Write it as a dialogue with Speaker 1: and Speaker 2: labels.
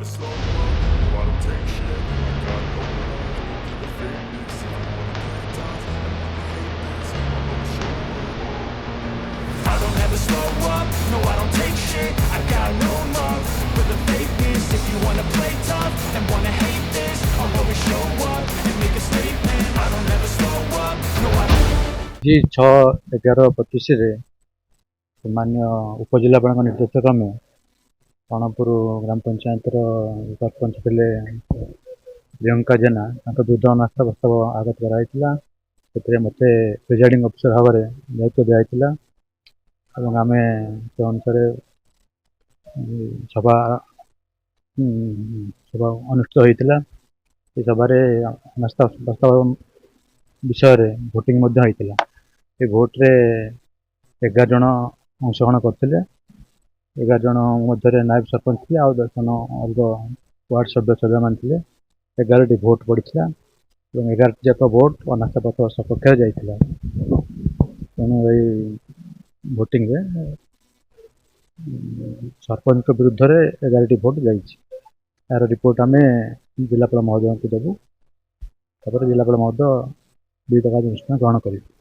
Speaker 1: slow up, no, I don't take shit. I got no love for the fakeness. If you wanna play tough and wanna hate this, I'm gonna show up. I don't ever slow up, no, I don't take shit. I got no love for the fakeness. If you wanna play tough and wanna hate this, I'll always show up and make a statement. I don't ever slow up, no, I don't.
Speaker 2: जी 6/11/25 मान्य उपजिलापाल निर्देश क्रमे कणपुर ग्राम पंचायत सरपंच थे प्रियंका जेना विरुद्ध अनास्था प्रस्ताव आगत कराई मत presiding officer भाव में दायित्व दिखाई आम से अनुसार सभा सभा अनुष्ठित होता सभा अनास्था प्रस्ताव विषय भोटिंग होता ये भोट्रे 11 जन अंशग्रहण करते 11 जन मध्य नायब सरपंच थे आ 10 जन अलग वार्ड सभ्य मान थे 11टी भोट पड़ा 11टी जाक भोट अनास्था प्रस्ताव सपक्ष जाता तेणु यही भोटिंग सरपंच विरुद्ध 11टी भोट जाइए यार रिपोर्ट आम जिलापाल महोदय को देवु जिलापाल महोदय विहित कार्यानुष्ठान ग्रहण करेंगे।